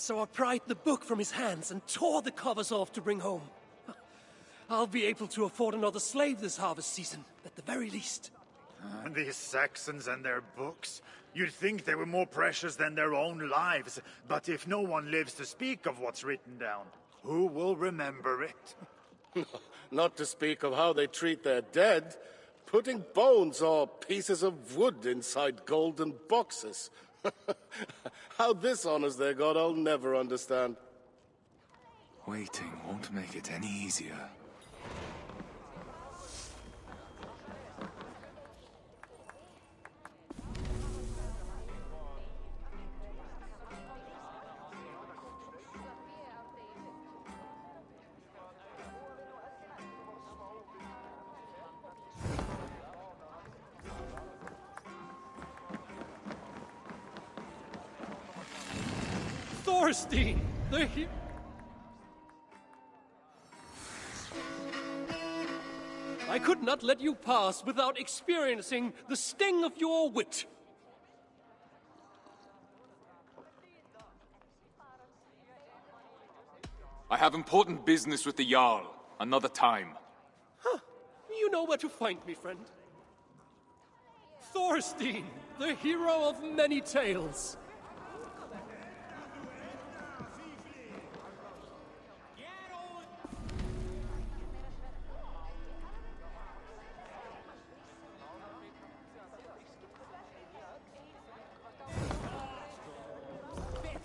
So I pried the book from his hands and tore the covers off to bring home. I'll be able to afford another slave this harvest season, at the very least. And these Saxons and their books. You'd think they were more precious than their own lives. But if no one lives to speak of what's written down, who will remember it? Not to speak of how they treat their dead. Putting bones or pieces of wood inside golden boxes. How this honors their god, I'll never understand. Waiting won't make it any easier. Thorstein! I could not let you pass without experiencing the sting of your wit. I have important business with the Jarl. Another time. Huh. You know where to find me, friend. Thorstein, the hero of many tales.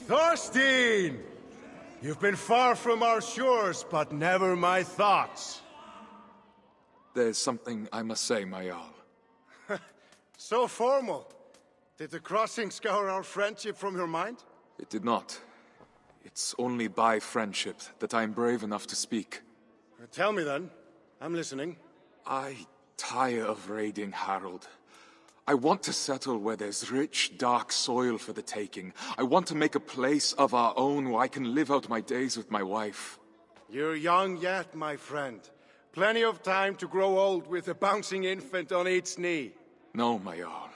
Thorstein! You've been far from our shores, but never my thoughts. There's something I must say, my Jarl. So formal. Did the crossing scour our friendship from your mind? It did not. It's only by friendship that I am brave enough to speak. Tell me then. I'm listening. I tire of raiding Harold. I want to settle where there's rich, dark soil for the taking. I want to make a place of our own where I can live out my days with my wife. You're young yet, my friend. Plenty of time to grow old with a bouncing infant on each knee. No, my Jarl.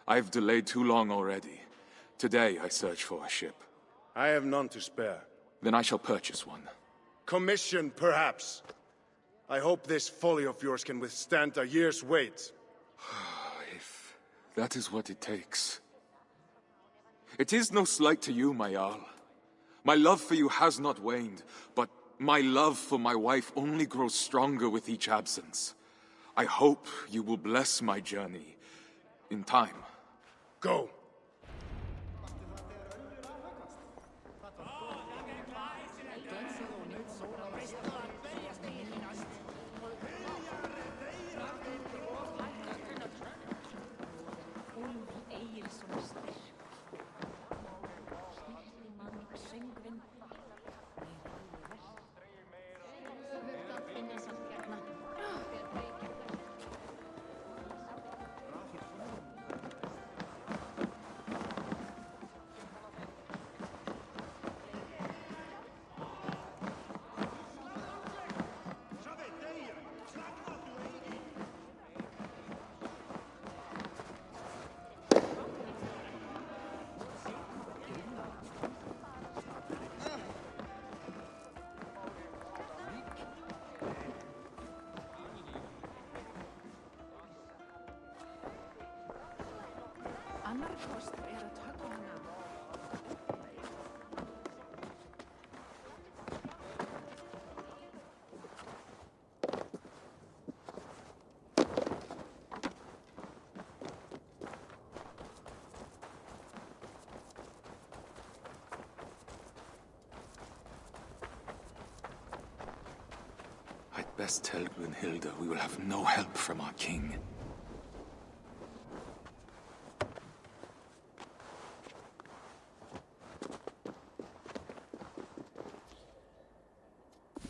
I've delayed too long already. Today I search for a ship. I have none to spare. Then I shall purchase one. Commission, perhaps. I hope this folly of yours can withstand a year's wait. If that is what it takes. It is no slight to you, my Jarl. My love for you has not waned, but my love for my wife only grows stronger with each absence. I hope you will bless my journey in time. Go. I'd best tell Brunhilde we will have no help from our king.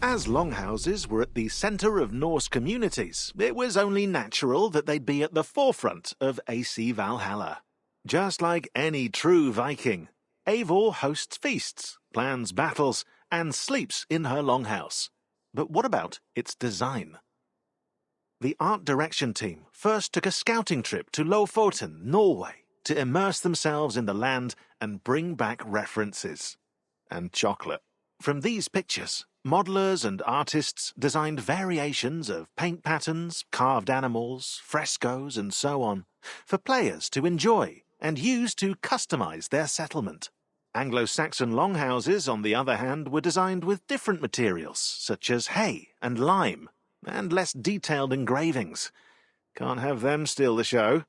As longhouses were at the centre of Norse communities, it was only natural that they'd be at the forefront of AC Valhalla. Just like any true Viking, Eivor hosts feasts, plans battles, and sleeps in her longhouse. But what about its design? The art direction team first took a scouting trip to Lofoten, Norway, to immerse themselves in the land and bring back references. and chocolate. From these pictures, modelers and artists designed variations of paint patterns, carved animals, frescoes, and so on, for players to enjoy and use to customize their settlement. Anglo-Saxon longhouses, on the other hand, were designed with different materials, such as hay and lime, and less detailed engravings. Can't have them steal the show.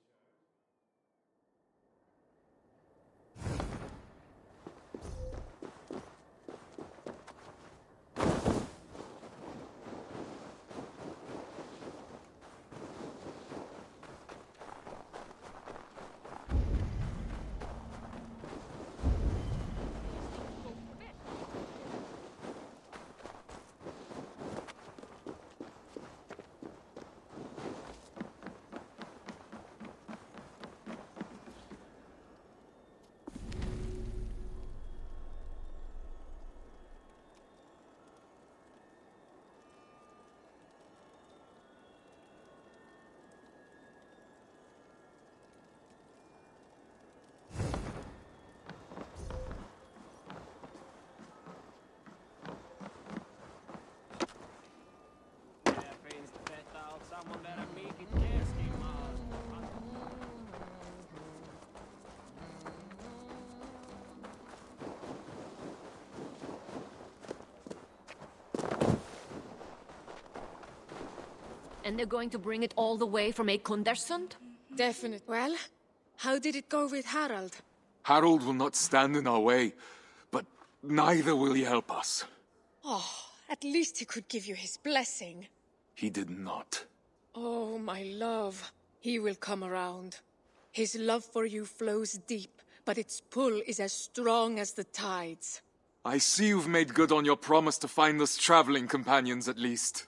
And they're going to bring it all the way from Ekundersund? Definite. Well, how did it go with Harald? Harold will not stand in our way, but neither will he help us. Oh, at least he could give you his blessing. He did not. Oh, my love. He will come around. His love for you flows deep, but its pull is as strong as the tides. I see you've made good on your promise to find us traveling companions at least.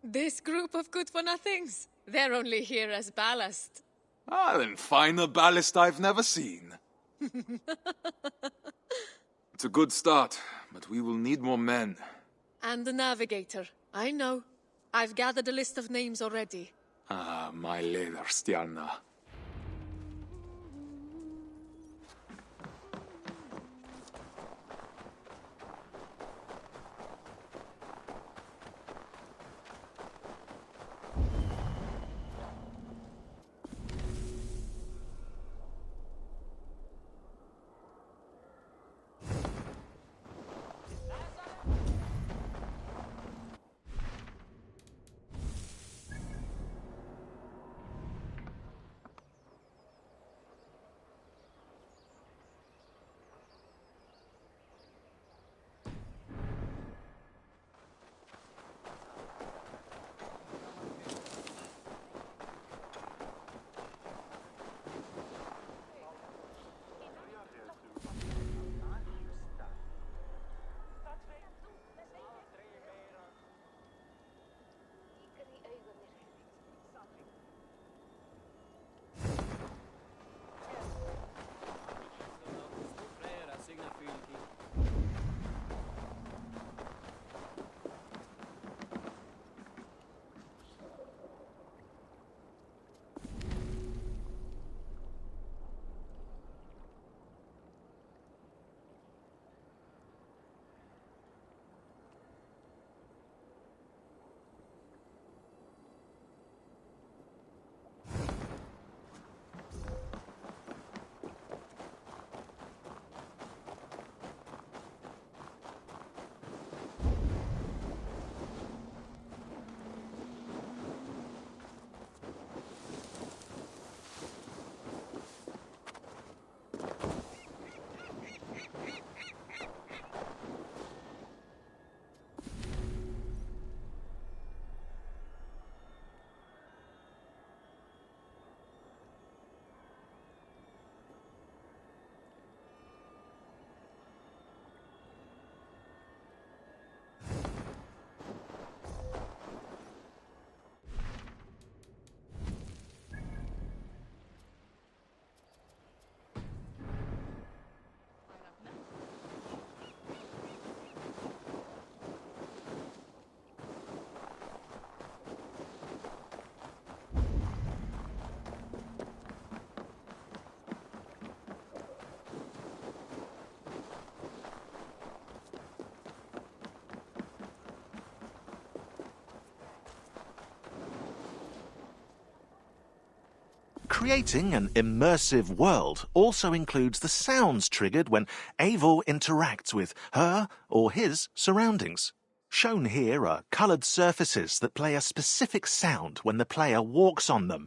This group of good-for-nothings, they're only here as ballast. Ah, then find a ballast I've never seen. It's a good start, but we will need more men. And the navigator. I know. I've gathered a list of names already. Ah, my Leatherstjarna. creating an immersive world also includes the sounds triggered when Eivor interacts with her or his surroundings. Shown here are coloured surfaces that play a specific sound when the player walks on them.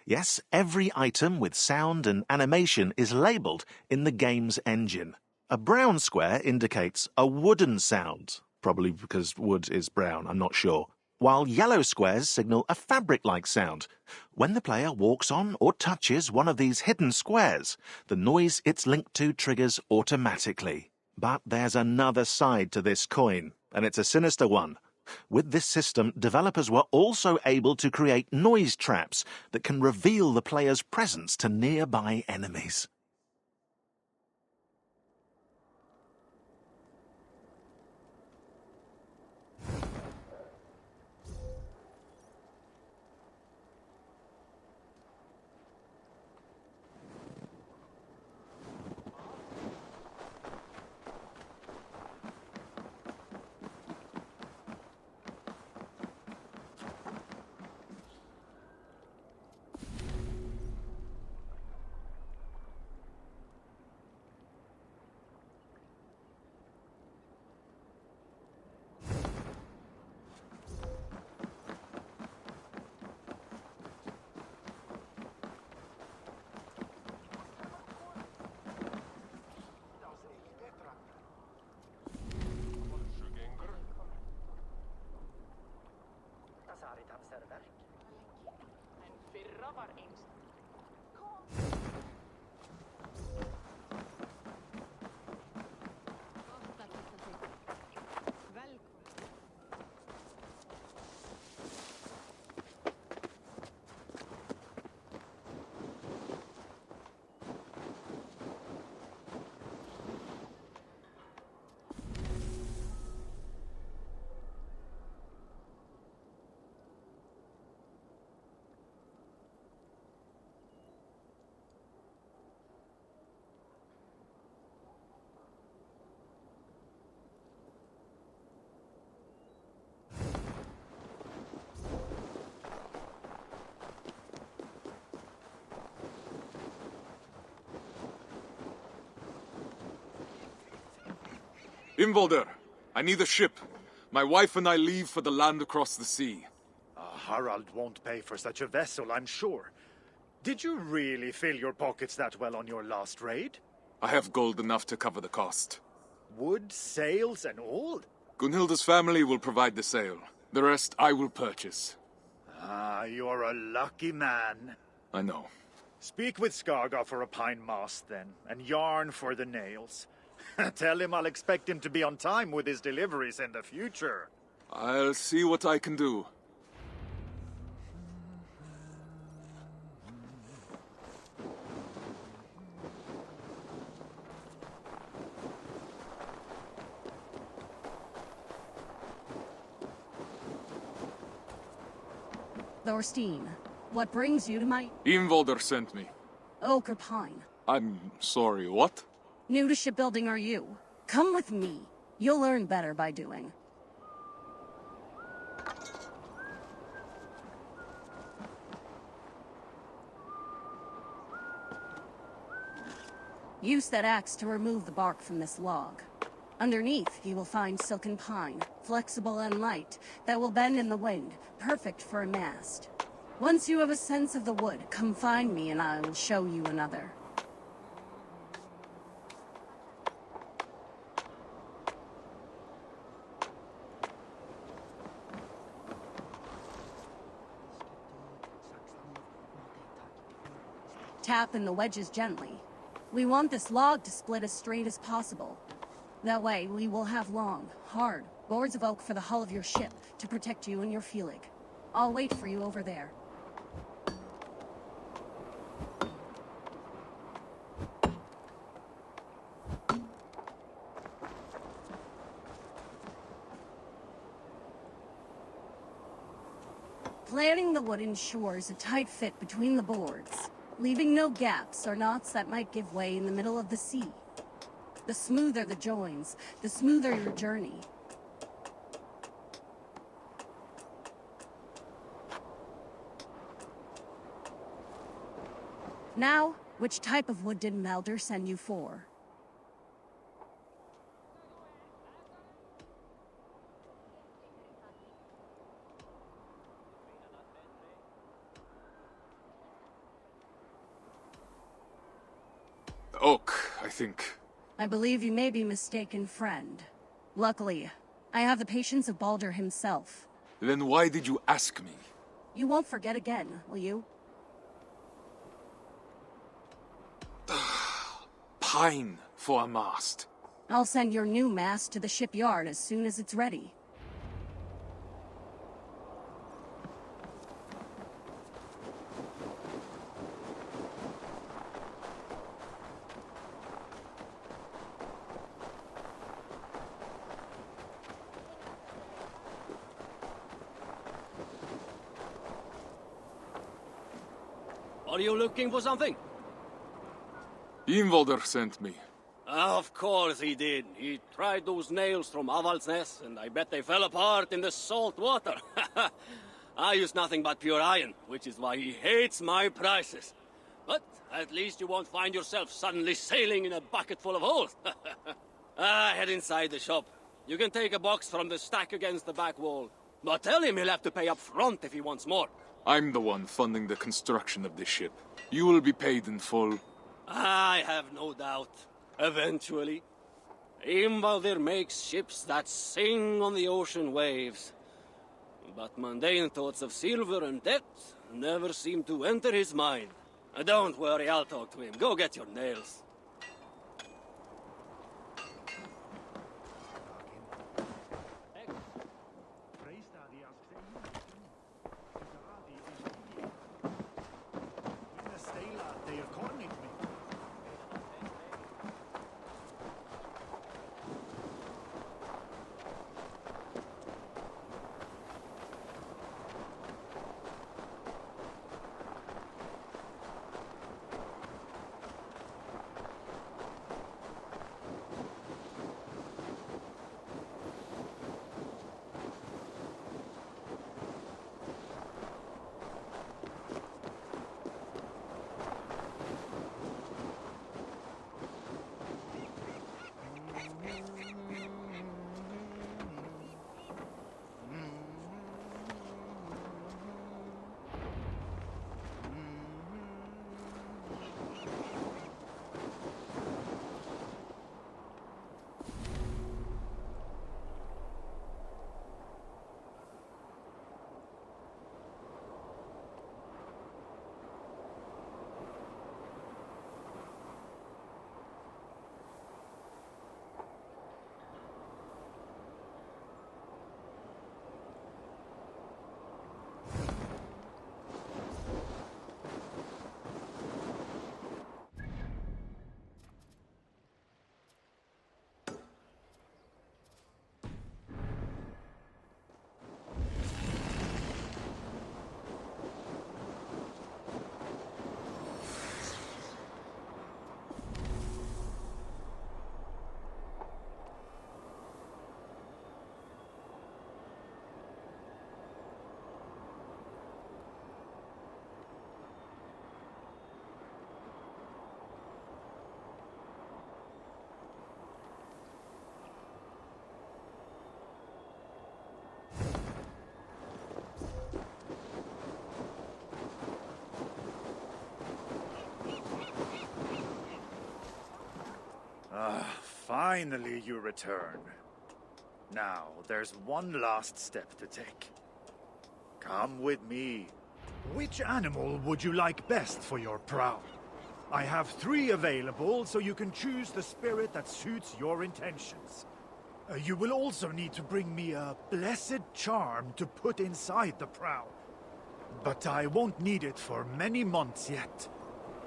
Yes, every item with sound and animation is labelled in the game's engine. A brown square indicates a wooden sound, probably because wood is brown, I'm not sure, while yellow squares signal a fabric-like sound. When the player walks on or touches one of these hidden squares, the noise it's linked to triggers automatically. But there's another side to this coin, and it's a sinister one. With this system, developers were also able to create noise traps that can reveal the player's presence to nearby enemies. Imvolder, I need a ship. My wife and I leave for the land across the sea. Harald won't pay for such a vessel, I'm sure. Did you really fill your pockets that well on your last raid? I have gold enough to cover the cost. Wood, sails, and all? Gunhilda's family will provide the sail. The rest I will purchase. Ah, you're a lucky man. I know. Speak with Skaga for a pine mast, then, and yarn for the nails. Tell him I'll expect him to be on time with his deliveries in the future. I'll see what I can do. Thorstein, what brings you to my... Imvolder sent me. Oak or pine? I'm sorry, what? New to shipbuilding are you? Come with me. You'll learn better by doing. Use that axe to remove the bark from this log. Underneath, you will find silken pine, flexible and light, that will bend in the wind, perfect for a mast. Once you have a sense of the wood, come find me and I will show you another. Tap in the wedges gently. We want this log to split as straight as possible. That way, we will have long, hard boards of oak for the hull of your ship to protect you and your Felig. I'll wait for you over there. Planning the wood ensures a tight fit between the boards, leaving no gaps or knots that might give way in the middle of the sea. The smoother the joins, the smoother your journey. Now, which type of wood did Melder send you for? Oak, I think. I believe you may be mistaken, friend. Luckily, I have the patience of Baldur himself. Then why did you ask me? You won't forget again, will you? Pine for a mast. I'll send your new mast to the shipyard as soon as it's ready. Are you looking for something? Ingvaldur sent me. Of course he did. He tried those nails from Avaldsnes, and I bet they fell apart in the salt water. I use nothing but pure iron, which is why he hates my prices. But at least you won't find yourself suddenly sailing in a bucket full of holes. Head inside the shop. You can take a box from the stack against the back wall. But tell him he'll have to pay up front if he wants more. I'm the one funding the construction of this ship. You will be paid in full. I have no doubt. Eventually. Ingvaldur makes ships that sing on the ocean waves. But mundane thoughts of silver and debt never seem to enter his mind. Don't worry, I'll talk to him. Go get your nails. Finally you return. Now, there's one last step to take. Come with me. Which animal would you like best for your prow? I have 3 available, so you can choose the spirit that suits your intentions. You will also need to bring me a blessed charm to put inside the prow. But I won't need it for many months yet.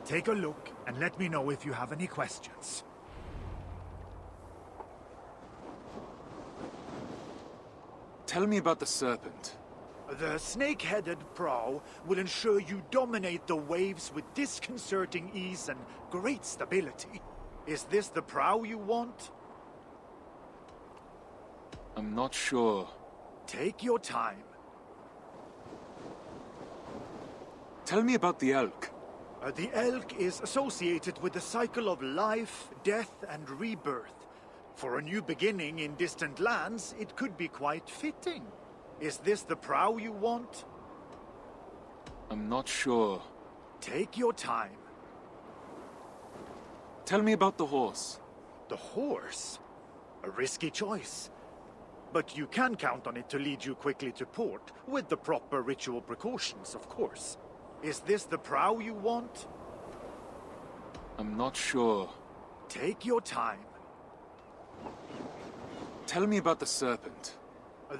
Take a look and let me know if you have any questions. Tell me about the serpent. The snake-headed prow will ensure you dominate the waves with disconcerting ease and great stability. Is this the prow you want? I'm not sure. Take your time. Tell me about the elk. The elk is associated with the cycle of life, death, and rebirth. For a new beginning in distant lands, it could be quite fitting. Is this the prow you want? I'm not sure. Take your time. Tell me about the horse. The horse? A risky choice. But you can count on it to lead you quickly to port, with the proper ritual precautions, of course. Is this the prow you want? I'm not sure. Take your time. Tell me about the serpent.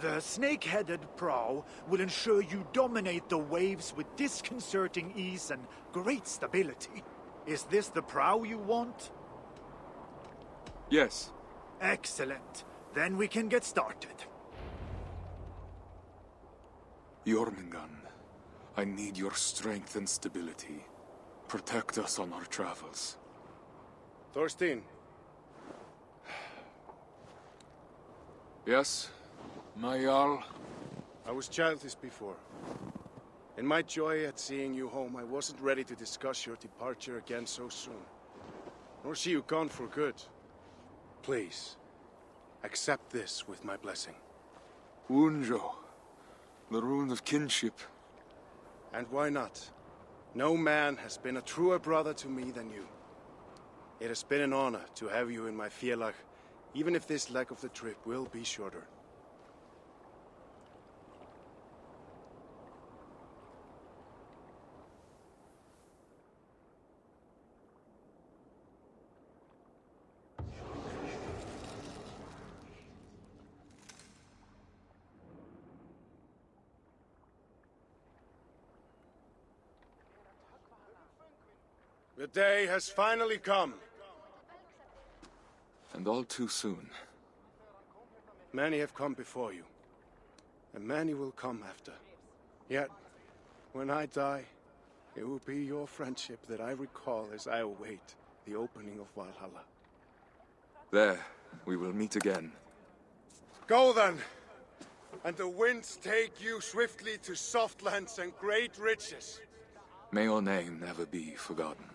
The snake-headed prow will ensure you dominate the waves with disconcerting ease and great stability. Is this the prow you want? Yes. Excellent. Then we can get started. Jormungand, I need your strength and stability. Protect us on our travels. Thorstein, Yes, my Jarl? I was childish before. In my joy at seeing you home, I wasn't ready to discuss your departure again so soon. Nor see you gone for good. Please, accept this with my blessing. Unjo, the rune of kinship. And why not? No man has been a truer brother to me than you. It has been an honor to have you in my félagið, even if this leg of the trip will be shorter. The day has finally come. And all too soon. Many have come before you, and many will come after. Yet, when I die, it will be your friendship that I recall as I await the opening of Valhalla. There, we will meet again. Go then, and the winds take you swiftly to soft lands and great riches. May your name never be forgotten.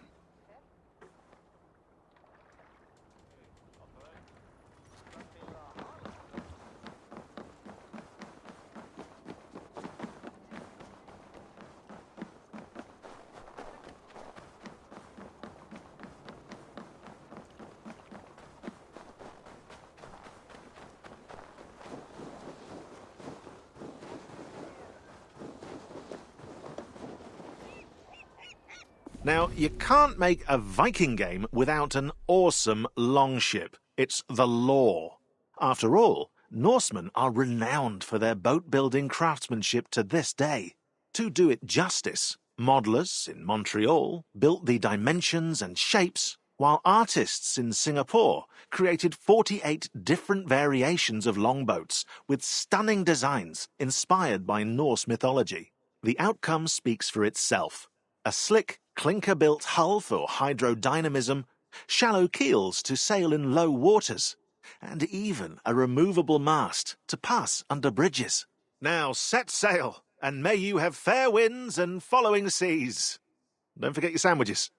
Now, you can't make a Viking game without an awesome longship. It's the law. After all, Norsemen are renowned for their boat-building craftsmanship to this day. To do it justice, modelers in Montreal built the dimensions and shapes, while artists in Singapore created 48 different variations of longboats with stunning designs inspired by Norse mythology. The outcome speaks for itself. A slick, clinker-built hull for hydrodynamism, shallow keels to sail in low waters, and even a removable mast to pass under bridges. Now set sail, and may you have fair winds and following seas. Don't forget your sandwiches.